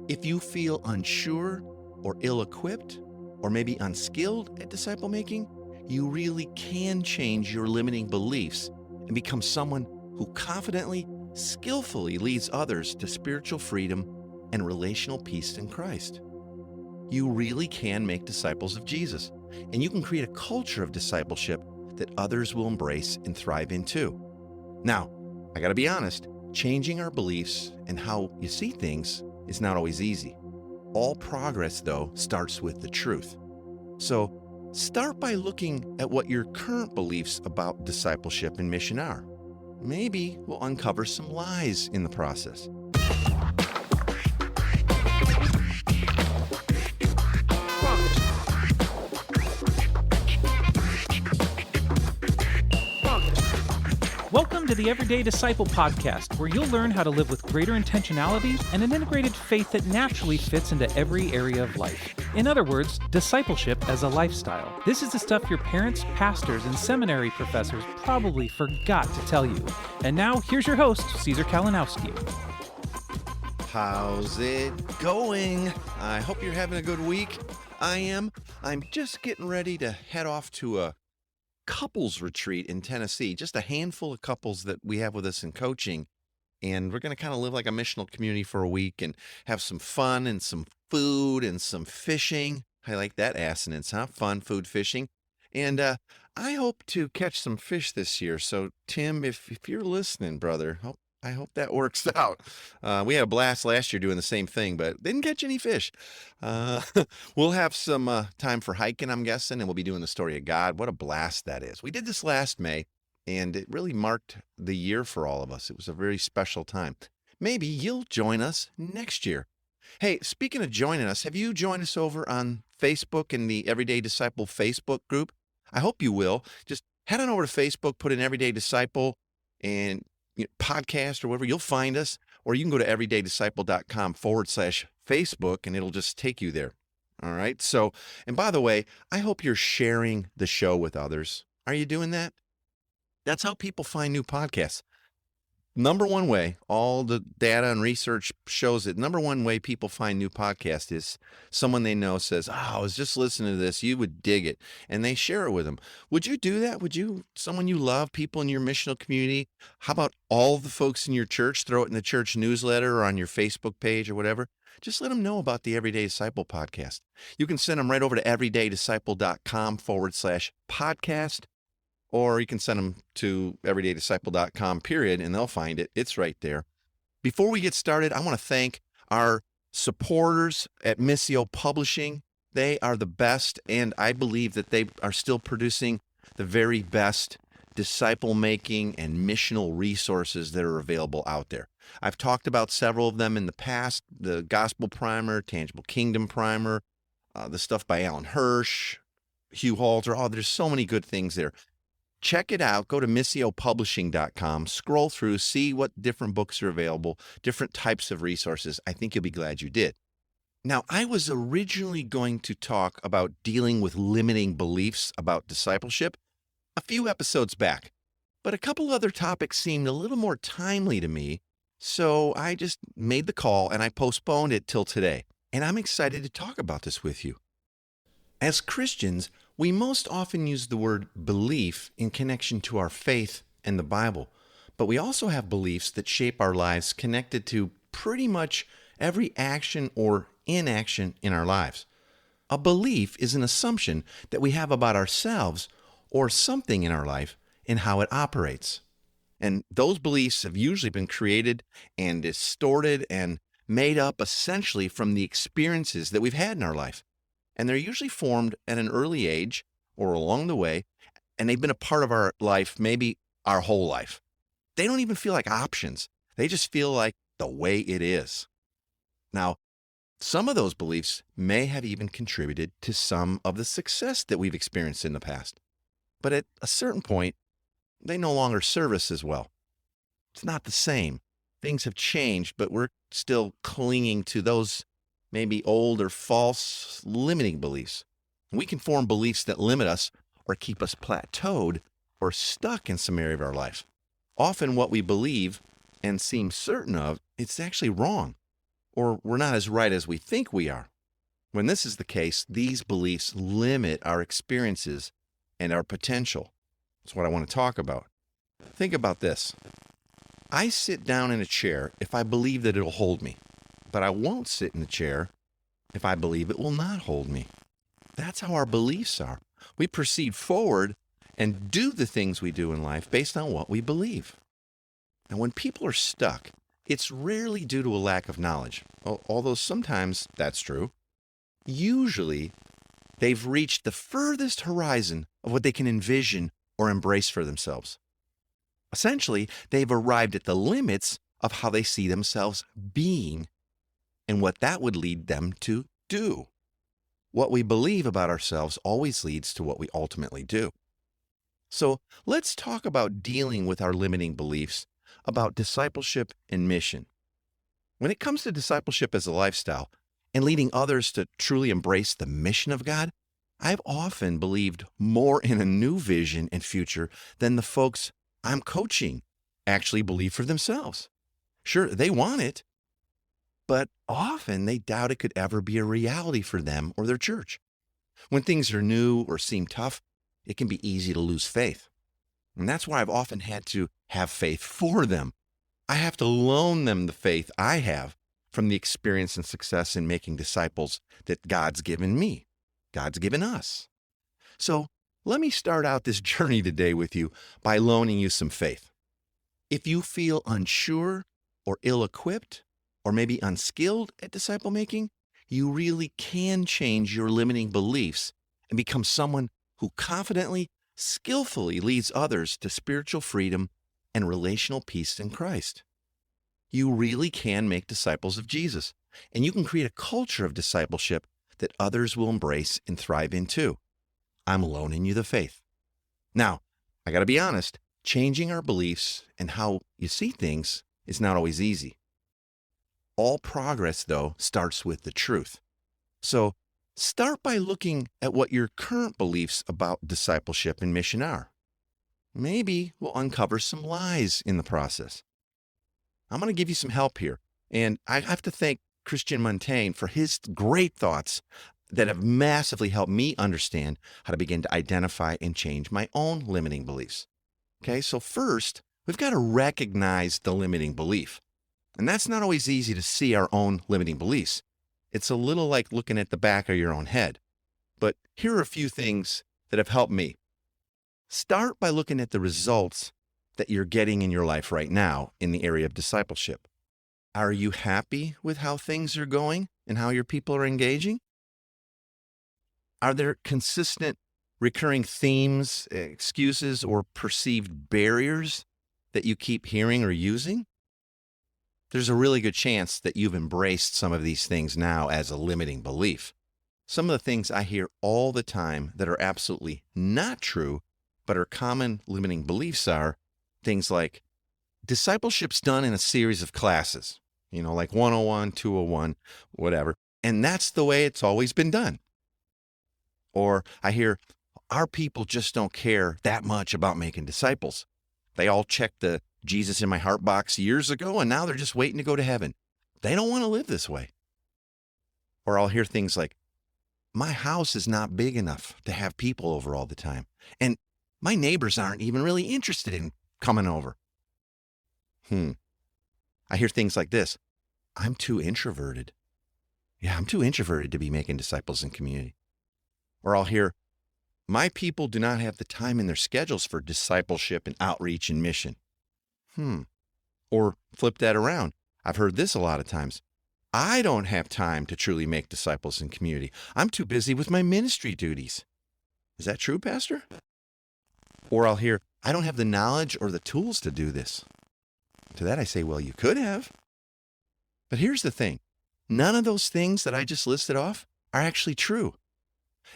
If you feel unsure or ill-equipped or maybe unskilled at disciple making, you really can change your limiting beliefs and become someone who confidently, skillfully leads others to spiritual freedom and relational peace in Christ. You really can make disciples of Jesus, and you can create a culture of discipleship that others will embrace and thrive in too. Now, I gotta be honest, changing our beliefs and how you see things is not always easy. All progress, though, starts with the truth. So, start by looking at what your current beliefs about discipleship and mission are. Maybe we'll uncover some lies in the process. Welcome to the Everyday Disciple podcast, where you'll learn how to live with greater intentionality and an integrated faith that naturally fits into every area of life. In other words, discipleship as a lifestyle. This is the stuff your parents, pastors, and seminary professors probably forgot to tell you. And now, here's your host, Caesar Kalinowski. How's it going? I hope you're having a good week. I am. I'm just getting ready to head off to a couples retreat in Tennessee, just a handful of couples that we have with us in coaching. And we're going to kind of live like a missional community for a week and have some fun and some food and some fishing. I like that assonance, huh? Fun, food, fishing. And I hope to catch some fish this year. So, Tim, if you're listening, brother, I hope that works out. We had a blast last year doing the same thing, but didn't catch any fish. We'll have some time for hiking, I'm guessing, and we'll be doing the story of God. What a blast that is. We did this last May, and it really marked the year for all of us. It was a very special time. Maybe you'll join us next year. Hey, speaking of joining us, have you joined us over on Facebook in the Everyday Disciple Facebook group? I hope you will. Just head on over to Facebook, put in Everyday Disciple, and podcast or whatever, you'll find us, or you can go to everydaydisciple.com/Facebook and it'll just take you there. All right. So, and by the way, I hope you're sharing the show with others. Are you doing that? That's how people find new podcasts. Number one way, all the data and research shows it, number one way people find new podcasts is someone they know says, I was just listening to this, you would dig it, and they share it with them. Would you do that? Would you, someone you love, people in your missional community, how about all the folks in your church, throw it in the church newsletter or on your Facebook page or whatever? Just let them know about the Everyday Disciple podcast. You can send them right over to everydaydisciple.com/podcast. Or you can send them to everydaydisciple.com, and they'll find it. It's right there. Before we get started, I want to thank our supporters at Missio Publishing. They are the best, and I believe that they are still producing the very best disciple-making and missional resources that are available out there. I've talked about several of them in the past, the Gospel Primer, Tangible Kingdom Primer, the stuff by Alan Hirsch, Hugh Halter. Oh, there's so many good things there. Check it out. Go to missiopublishing.com, scroll through, see what different books are available, different types of resources. I think you'll be glad you did. Now, I was originally going to talk about dealing with limiting beliefs about discipleship a few episodes back, but a couple other topics seemed a little more timely to me, so I just made the call and I postponed it till today. And I'm excited to talk about this with you. As Christians, we most often use the word belief in connection to our faith and the Bible, but we also have beliefs that shape our lives connected to pretty much every action or inaction in our lives. A belief is an assumption that we have about ourselves or something in our life and how it operates. And those beliefs have usually been created and distorted and made up essentially from the experiences that we've had in our life. And they're usually formed at an early age or along the way, and they've been a part of our life, maybe our whole life. They don't even feel like options. They just feel like the way it is. Now, some of those beliefs may have even contributed to some of the success that we've experienced in the past. But at a certain point, they no longer serve us as well. It's not the same. Things have changed, but we're still clinging to those maybe old or false limiting beliefs. We can form beliefs that limit us or keep us plateaued or stuck in some area of our life. Often what we believe and seem certain of, it's actually wrong. or we're not as right as we think we are. When this is the case, these beliefs limit our experiences and our potential. That's what I want to talk about. Think about this. I sit down in a chair if I believe that it'll hold me, but I won't sit in the chair if I believe it will not hold me. That's how our beliefs are. We proceed forward and do the things we do in life based on what we believe. Now, when people are stuck, it's rarely due to a lack of knowledge, although sometimes that's true. Usually, they've reached the furthest horizon of what they can envision or embrace for themselves. Essentially, they've arrived at the limits of how they see themselves being and what that would lead them to do. What we believe about ourselves always leads to what we ultimately do. So let's talk about dealing with our limiting beliefs about discipleship and mission. When it comes to discipleship as a lifestyle and leading others to truly embrace the mission of God, I've often believed more in a new vision and future than the folks I'm coaching actually believe for themselves. Sure, they want it, but often they doubt it could ever be a reality for them or their church. When things are new or seem tough, it can be easy to lose faith. And that's why I've often had to have faith for them. I have to loan them the faith I have from the experience and success in making disciples that God's given me, God's given us. So let me start out this journey today with you by loaning you some faith. If you feel unsure or ill-equipped or maybe unskilled at disciple making, you really can change your limiting beliefs and become someone who confidently, skillfully leads others to spiritual freedom and relational peace in Christ. You really can make disciples of Jesus, and you can create a culture of discipleship that others will embrace and thrive in too. I'm loaning you the faith. Now, I got to be honest, changing our beliefs and how you see things is not always easy. All progress, though, starts with the truth. So start by looking at what your current beliefs about discipleship and mission are. Maybe we'll uncover some lies in the process. I'm going to give you some help here, and I have to thank Christian Montaigne for his great thoughts that have massively helped me understand how to begin to identify and change my own limiting beliefs. Okay, so first, we've got to recognize the limiting belief. And that's not always easy to see our own limiting beliefs. It's a little like looking at the back of your own head. But here are a few things that have helped me. Start by looking at the results that you're getting in your life right now in the area of discipleship. Are you happy with how things are going and how your people are engaging? Are there consistent, recurring themes, excuses, or perceived barriers that you keep hearing or using? There's a really good chance that you've embraced some of these things now as a limiting belief. Some of the things I hear all the time that are absolutely not true, but are common limiting beliefs are things like discipleship's done in a series of classes, like 101, 201, whatever. And that's the way it's always been done. Or I hear our people just don't care that much about making disciples. They all checked the Jesus in my heart box years ago, and now they're just waiting to go to heaven. They don't want to live this way. Or I'll hear things like, my house is not big enough to have people over all the time. And my neighbors aren't even really interested in coming over. I hear things like this. I'm too introverted. Yeah, I'm too introverted to be making disciples in community. Or I'll hear, my people do not have the time in their schedules for discipleship and outreach and mission. Or flip that around. I've heard this a lot of times. I don't have time to truly make disciples in community. I'm too busy with my ministry duties. Is that true, Pastor? Or I'll hear, I don't have the knowledge or the tools to do this. To that I say, well, you could have. But here's the thing. None of those things that I just listed off are actually true.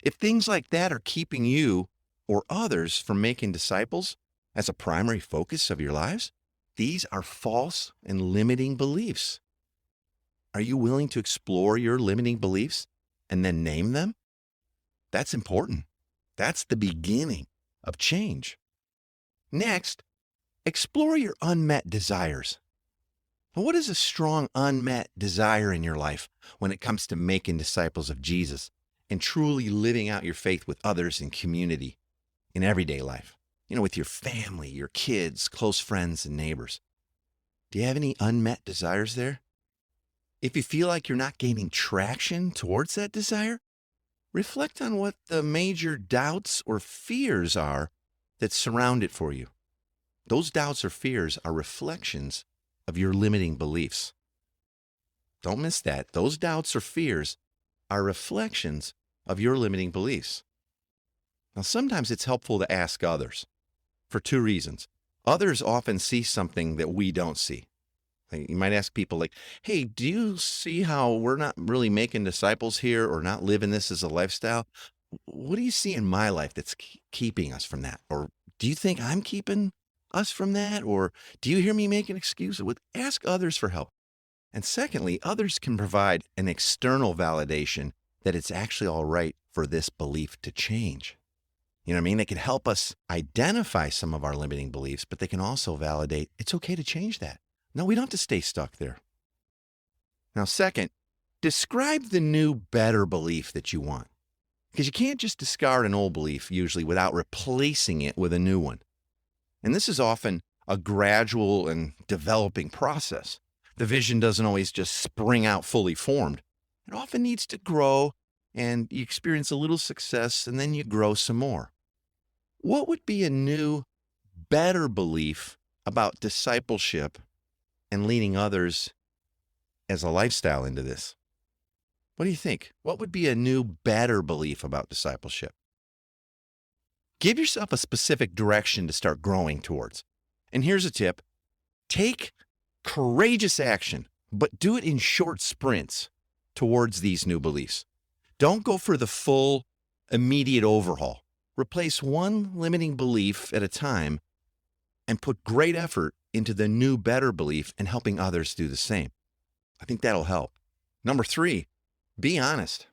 If things like that are keeping you or others from making disciples as a primary focus of your lives, these are false and limiting beliefs. Are you willing to explore your limiting beliefs and then name them? That's important. That's the beginning of change. Next, explore your unmet desires. Well, what is a strong unmet desire in your life when it comes to making disciples of Jesus and truly living out your faith with others in community in everyday life? With your family, your kids, close friends, and neighbors. Do you have any unmet desires there? If you feel like you're not gaining traction towards that desire, reflect on what the major doubts or fears are that surround it for you. Those doubts or fears are reflections of your limiting beliefs. Don't miss that. Those doubts or fears are reflections of your limiting beliefs. Now, sometimes it's helpful to ask others for two reasons. Others often see something that we don't see. You might ask people like, hey, do you see how we're not really making disciples here or not living this as a lifestyle? What do you see in my life that's keeping us from that? Or do you think I'm keeping us from that? Or do you hear me making excuses? Ask others for help. And secondly, others can provide an external validation that it's actually all right for this belief to change. You know what I mean? They can help us identify some of our limiting beliefs, but they can also validate it's okay to change that. No, we don't have to stay stuck there. Now, second, describe the new, better belief that you want. Because you can't just discard an old belief usually without replacing it with a new one. And this is often a gradual and developing process. The vision doesn't always just spring out fully formed. It often needs to grow, and you experience a little success, and then you grow some more. What would be a new, better belief about discipleship and leading others as a lifestyle into this? What do you think? What would be a new, better belief about discipleship? Give yourself a specific direction to start growing towards. And here's a tip. Take courageous action, but do it in short sprints towards these new beliefs. Don't go for the full, immediate overhaul. Replace one limiting belief at a time and put great effort into the new, better belief and helping others do the same. I think that'll help. Number 3, be honest.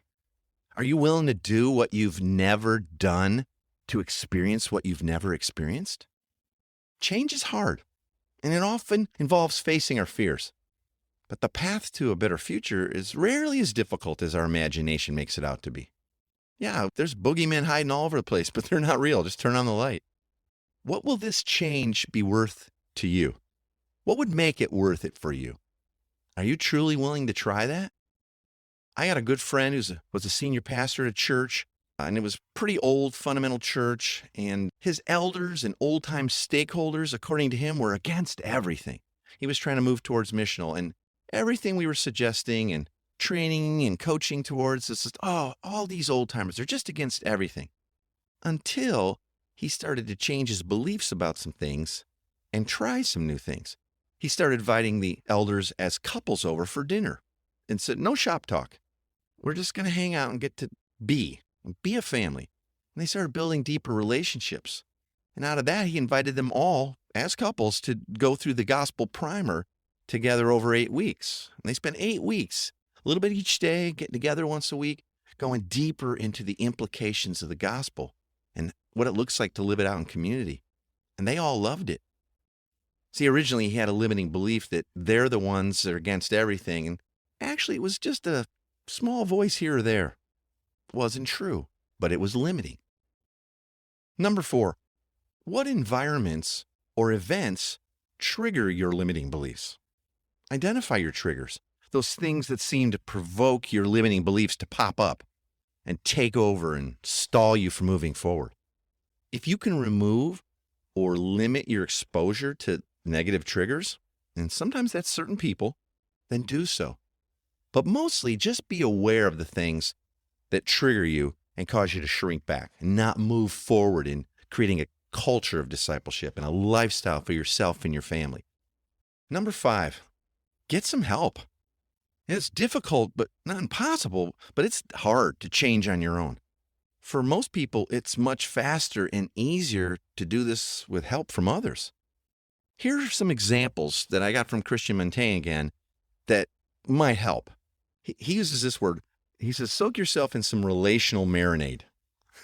Are you willing to do what you've never done to experience what you've never experienced? Change is hard, and it often involves facing our fears. But the path to a better future is rarely as difficult as our imagination makes it out to be. Yeah, there's boogeymen hiding all over the place, but they're not real. Just turn on the light. What will this change be worth to you? What would make it worth it for you? Are you truly willing to try that? I got a good friend who was a senior pastor at a church, and it was a pretty old fundamental church, and his elders and old-time stakeholders, according to him, were against everything. He was trying to move towards missional, and everything we were suggesting and training and coaching towards is just, all these old-timers, they're just against everything. Until he started to change his beliefs about some things and try some new things. He started inviting the elders as couples over for dinner and said, no shop talk. We're just going to hang out and get to be a family. And they started building deeper relationships. And out of that, he invited them all as couples to go through the gospel primer together over 8 weeks. And they spent 8 weeks, a little bit each day, getting together once a week, going deeper into the implications of the gospel and what it looks like to live it out in community. And they all loved it. See, originally he had a limiting belief that they're the ones that are against everything. And actually, it was just a small voice here or there. It wasn't true, but it was limiting. Number 4, what environments or events trigger your limiting beliefs? Identify your triggers, those things that seem to provoke your limiting beliefs to pop up and take over and stall you from moving forward. If you can remove or limit your exposure to negative triggers, and sometimes that's certain people, then do so. But mostly just be aware of the things that trigger you and cause you to shrink back and not move forward in creating a culture of discipleship and a lifestyle for yourself and your family. Number 5, get some help. It's difficult, but not impossible, but it's hard to change on your own. For most people, it's much faster and easier to do this with help from others. Here are some examples that I got from Christian Montaigne again that might help. He uses this word. He says, soak yourself in some relational marinade.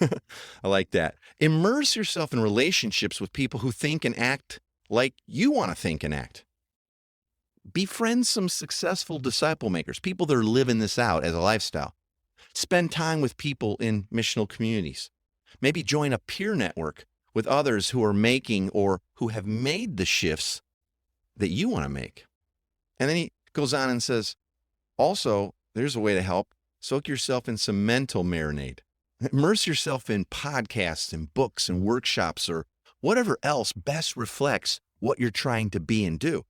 I like that. Immerse yourself in relationships with people who think and act like you want to think and act. Befriend some successful disciple makers, people that are living this out as a lifestyle. Spend time with people in missional communities. Maybe join a peer network with others who are making or who have made the shifts that you want to make. And then he goes on and says, also, there's a way to help. Soak yourself in some mental marinade. Immerse yourself in podcasts and books and workshops or whatever else best reflects what you're trying to be and do.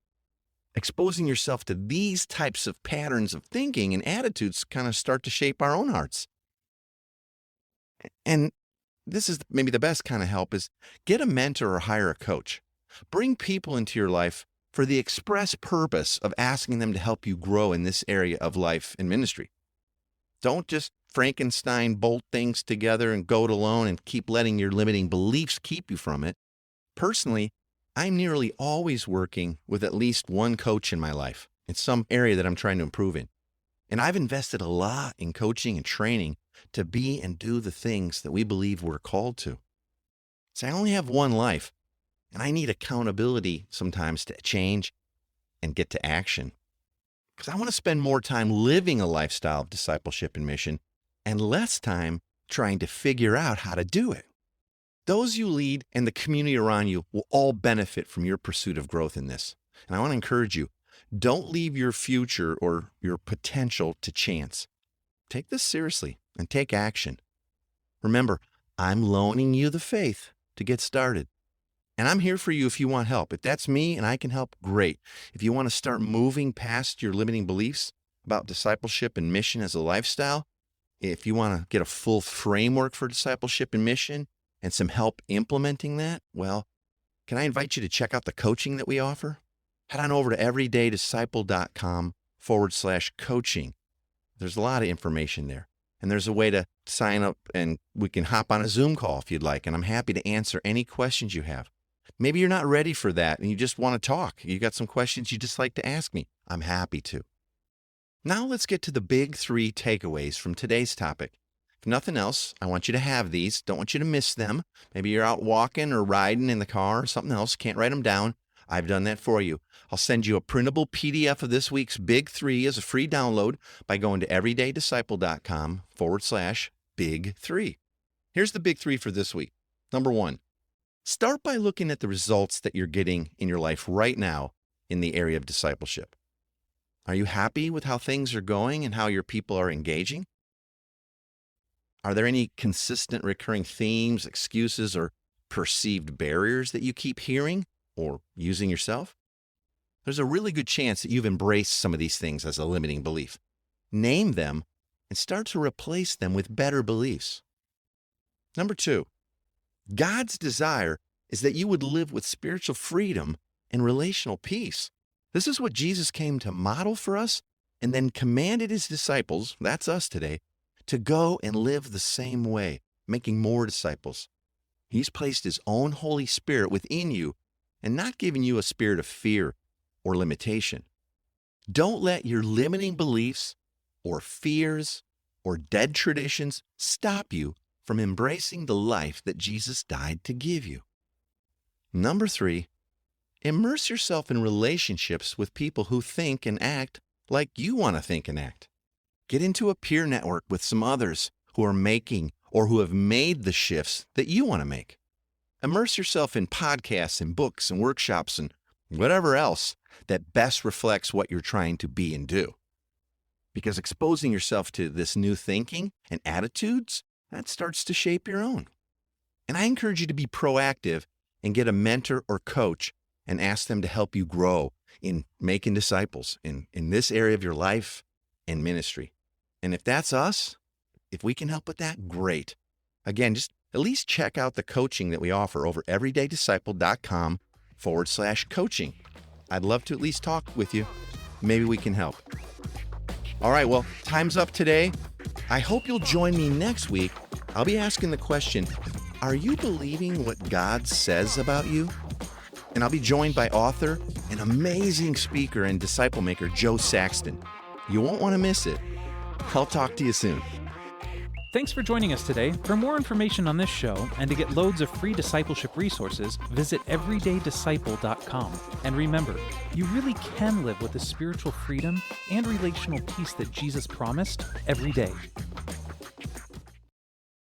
Exposing yourself to these types of patterns of thinking and attitudes kind of start to shape our own hearts. And this is maybe the best kind of help is get a mentor or hire a coach. Bring people into your life for the express purpose of asking them to help you grow in this area of life and ministry. Don't just Frankenstein bolt things together and go it alone and keep letting your limiting beliefs keep you from it. Personally, I'm nearly always working with at least one coach in my life in some area that I'm trying to improve in. And I've invested a lot in coaching and training to be and do the things that we believe we're called to. So I only have one life, and I need accountability sometimes to change and get to action. Because I want to spend more time living a lifestyle of discipleship and mission and less time trying to figure out how to do it. Those you lead and the community around you will all benefit from your pursuit of growth in this. And I want to encourage you, don't leave your future or your potential to chance. Take this seriously and take action. Remember, I'm loaning you the faith to get started. And I'm here for you if you want help. If that's me and I can help, great. If you want to start moving past your limiting beliefs about discipleship and mission as a lifestyle, if you want to get a full framework for discipleship and mission and some help implementing that, well, can I invite you to check out the coaching that we offer? Head on over to everydaydisciple.com/coaching. There's a lot of information there. And there's a way to sign up and we can hop on a Zoom call if you'd like. And I'm happy to answer any questions you have. Maybe you're not ready for that and you just want to talk. You got some questions you just like to ask me. I'm happy to. Now let's get to the big 3 takeaways from today's topic. If nothing else, I want you to have these. Don't want you to miss them. Maybe you're out walking or riding in the car or something else. Can't write them down. I've done that for you. I'll send you a printable PDF of this week's Big 3 as a free download by going to everydaydisciple.com/Big 3. Here's the Big 3 for this week. Number 1, start by looking at the results that you're getting in your life right now in the area of discipleship. Are you happy with how things are going and how your people are engaging? Are there any consistent recurring themes, excuses, or perceived barriers that you keep hearing or using yourself? There's a really good chance that you've embraced some of these things as a limiting belief. Name them and start to replace them with better beliefs. Number 2, God's desire is that you would live with spiritual freedom and relational peace. This is what Jesus came to model for us and then commanded his disciples, that's us today, to go and live the same way, making more disciples. He's placed his own Holy Spirit within you and not giving you a spirit of fear or limitation. Don't let your limiting beliefs or fears or dead traditions stop you from embracing the life that Jesus died to give you. Number 3, immerse yourself in relationships with people who think and act like you want to think and act. Get into a peer network with some others who are making or who have made the shifts that you want to make. Immerse yourself in podcasts and books and workshops and whatever else that best reflects what you're trying to be and do. Because exposing yourself to this new thinking and attitudes, that starts to shape your own. And I encourage you to be proactive and get a mentor or coach and ask them to help you grow in making disciples in this area of your life and ministry. And if that's us, if we can help with that, great. Again, just at least check out the coaching that we offer over everydaydisciple.com/coaching. I'd love to at least talk with you. Maybe we can help. All right, well, time's up today. I hope you'll join me next week. I'll be asking the question, are you believing what God says about you? And I'll be joined by author and amazing speaker and disciple maker, Joe Saxton. You won't want to miss it. I'll talk to you soon. Thanks for joining us today. For more information on this show and to get loads of free discipleship resources, visit everydaydisciple.com. And remember, you really can live with the spiritual freedom and relational peace that Jesus promised every day.